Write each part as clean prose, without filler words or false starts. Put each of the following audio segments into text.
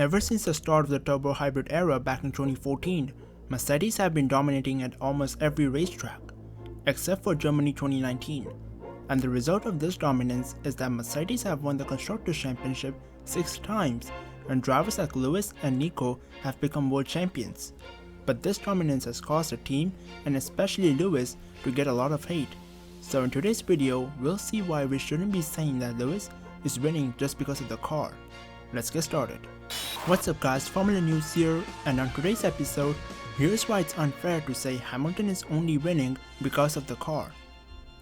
Ever since the start of the turbo hybrid era back in 2014, Mercedes have been dominating at almost every racetrack, except for Germany 2019. And the result of this dominance is that Mercedes have won the Constructors' Championship 6 times, and drivers like Lewis and Nico have become world champions. But this dominance has caused the team, and especially Lewis, to get a lot of hate. So in today's video, we'll see why we shouldn't be saying that Lewis is winning just because of the car. Let's get started. What's up guys, Formula News here, and on today's episode, here's why it's unfair to say Hamilton is only winning because of the car.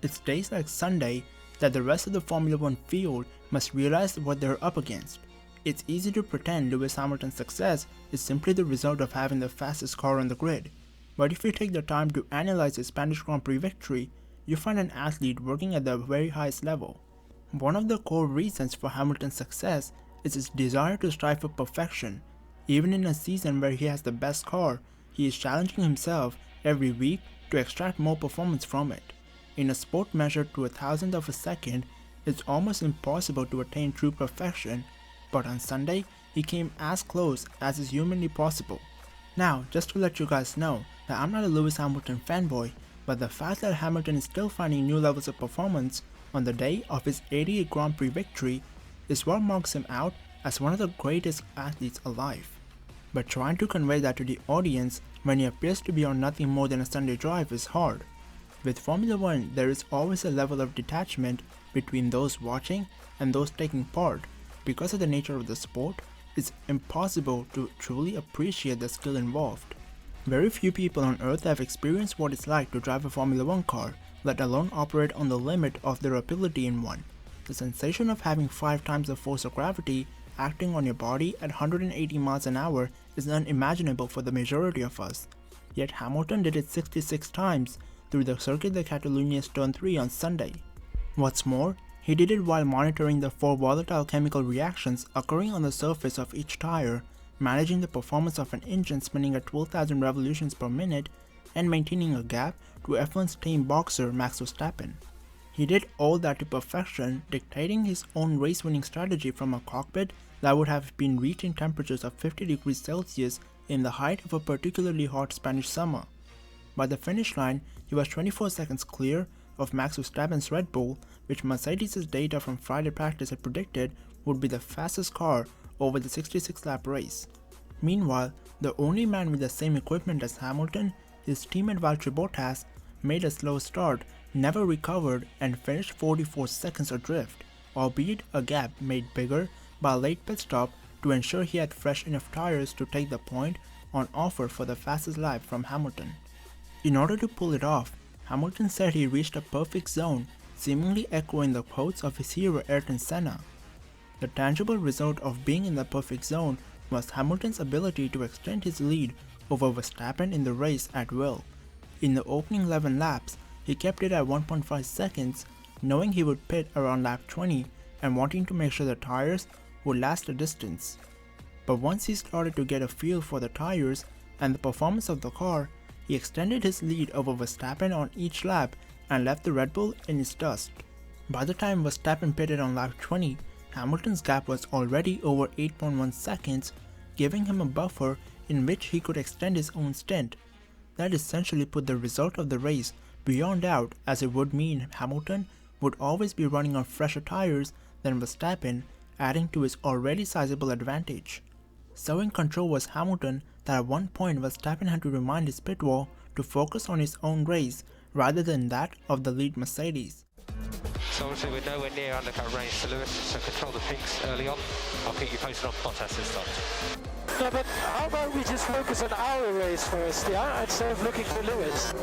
It's days like Sunday that the rest of the Formula 1 field must realize what they're up against. It's easy to pretend Lewis Hamilton's success is simply the result of having the fastest car on the grid, but if you take the time to analyze his Spanish Grand Prix victory, you find an athlete working at the very highest level. One of the core reasons for Hamilton's success is his desire to strive for perfection. Even in a season where he has the best car, he is challenging himself every week to extract more performance from it. In a sport measured to a thousandth of a second, it's almost impossible to attain true perfection, but on Sunday, he came as close as is humanly possible. Now, just to let you guys know that I'm not a Lewis Hamilton fanboy, but the fact that Hamilton is still finding new levels of performance on the day of his 88th Grand Prix victory is what marks him out as one of the greatest athletes alive. But trying to convey that to the audience when he appears to be on nothing more than a Sunday drive is hard. With Formula 1, there is always a level of detachment between those watching and those taking part. Because of the nature of the sport, it's impossible to truly appreciate the skill involved. Very few people on earth have experienced what it's like to drive a Formula 1 car, let alone operate on the limit of their ability in one. The sensation of having 5 times the force of gravity acting on your body at 180 miles an hour is unimaginable for the majority of us. Yet Hamilton did it 66 times through the Circuit de Cataluña's Turn 3 on Sunday. What's more, he did it while monitoring the 4 volatile chemical reactions occurring on the surface of each tire, managing the performance of an engine spinning at 12,000 revolutions per minute, and maintaining a gap to F1's tame boxer Max Verstappen. He did all that to perfection, dictating his own race-winning strategy from a cockpit that would have been reaching temperatures of 50 degrees Celsius in the height of a particularly hot Spanish summer. By the finish line, he was 24 seconds clear of Max Verstappen's Red Bull, which Mercedes' data from Friday practice had predicted would be the fastest car over the 66-lap race. Meanwhile, the only man with the same equipment as Hamilton, his teammate Valtteri Bottas, made a slow start, never recovered, and finished 44 seconds adrift, albeit a gap made bigger by a late pit stop to ensure he had fresh enough tires to take the point on offer for the fastest lap from Hamilton. In order to pull it off, Hamilton said he reached a perfect zone, seemingly echoing the quotes of his hero Ayrton Senna. The tangible result of being in the perfect zone was Hamilton's ability to extend his lead over Verstappen in the race at will. In the opening 11 laps, he kept it at 1.5 seconds, knowing he would pit around lap 20 and wanting to make sure the tires would last the distance. But once he started to get a feel for the tires and the performance of the car, he extended his lead over Verstappen on each lap and left the Red Bull in its dust. By the time Verstappen pitted on lap 20, Hamilton's gap was already over 8.1 seconds, giving him a buffer in which he could extend his own stint. That essentially put the result of the race beyond doubt, as it would mean Hamilton would always be running on fresher tires than Verstappen, adding to his already sizable advantage. So in control was Hamilton that at one point Verstappen had to remind his pit wall to focus on his own race rather than that of the lead Mercedes. So obviously we're nowhere near undercut range for Lewis, so control the pinks early on. I'll keep you posted on Bottas this time. No, but how about we just focus on our race first, yeah, instead of looking for Lewis?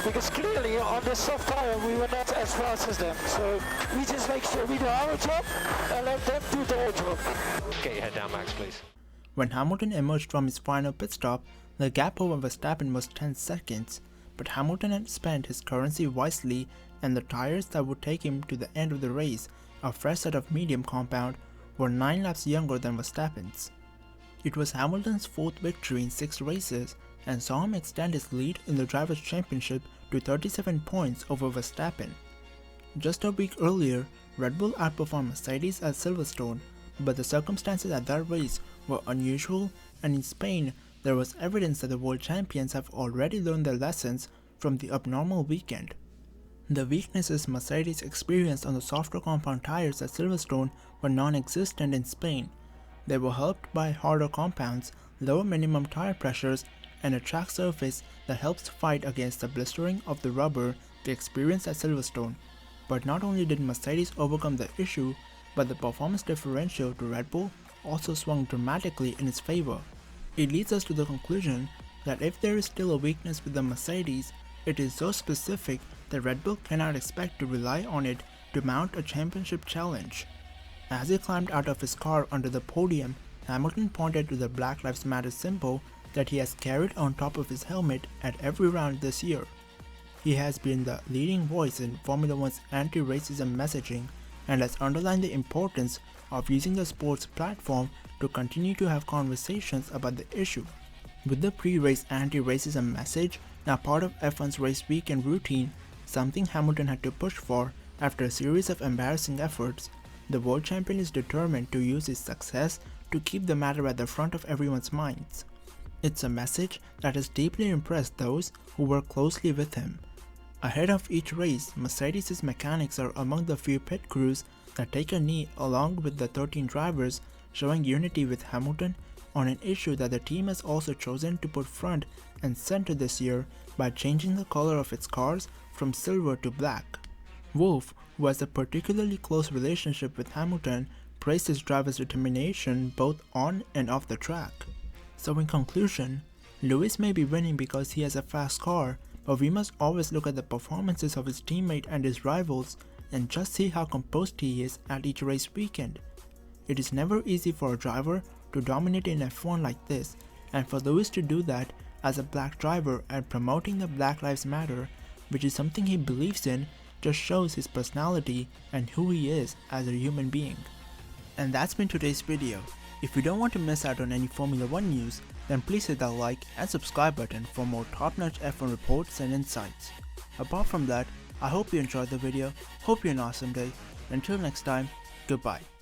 Because clearly on this soft tire we were not as fast as them, so we just make sure we do our job and let them do their job. Get your head down, Max, please. When Hamilton emerged from his final pit stop, the gap over Verstappen was 10 seconds, but Hamilton had spent his currency wisely, and the tires that would take him to the end of the race, a fresh set of medium compound, were 9 laps younger than Verstappen's. It was Hamilton's 4th victory in 6 races and saw him extend his lead in the Drivers' Championship to 37 points over Verstappen. Just a week earlier, Red Bull outperformed Mercedes at Silverstone, but the circumstances at that race were unusual, and in Spain there was evidence that the world champions have already learned their lessons from the abnormal weekend. The weaknesses Mercedes experienced on the softer compound tires at Silverstone were non-existent in Spain. They were helped by harder compounds, lower minimum tire pressures, and a track surface that helps fight against the blistering of the rubber they experienced at Silverstone. But not only did Mercedes overcome the issue, but the performance differential to Red Bull also swung dramatically in its favor. It leads us to the conclusion that if there is still a weakness with the Mercedes, it is so specific that Red Bull cannot expect to rely on it to mount a championship challenge. As he climbed out of his car under the podium, Hamilton pointed to the Black Lives Matter symbol that he has carried on top of his helmet at every round this year. He has been the leading voice in Formula One's anti-racism messaging and has underlined the importance of using the sports platform to continue to have conversations about the issue. With the pre-race anti-racism message now part of F1's race weekend routine, something Hamilton had to push for after a series of embarrassing efforts, the world champion is determined to use his success to keep the matter at the front of everyone's minds. It's a message that has deeply impressed those who work closely with him. Ahead of each race, Mercedes' mechanics are among the few pit crews that take a knee along with the 13 drivers, showing unity with Hamilton on an issue that the team has also chosen to put front and center this year by changing the color of its cars from silver to black. Wolff, who has a particularly close relationship with Hamilton, praised his driver's determination both on and off the track. So in conclusion, Lewis may be winning because he has a fast car, but we must always look at the performances of his teammate and his rivals and just see how composed he is at each race weekend. It is never easy for a driver to dominate in F1 like this, and for Lewis to do that as a black driver and promoting the Black Lives Matter, which is something he believes in, just shows his personality and who he is as a human being. And that's been today's video. If you don't want to miss out on any Formula 1 news, then please hit that like and subscribe button for more top-notch F1 reports and insights. Apart from that, I hope you enjoyed the video, hope you have an awesome day, until next time, goodbye.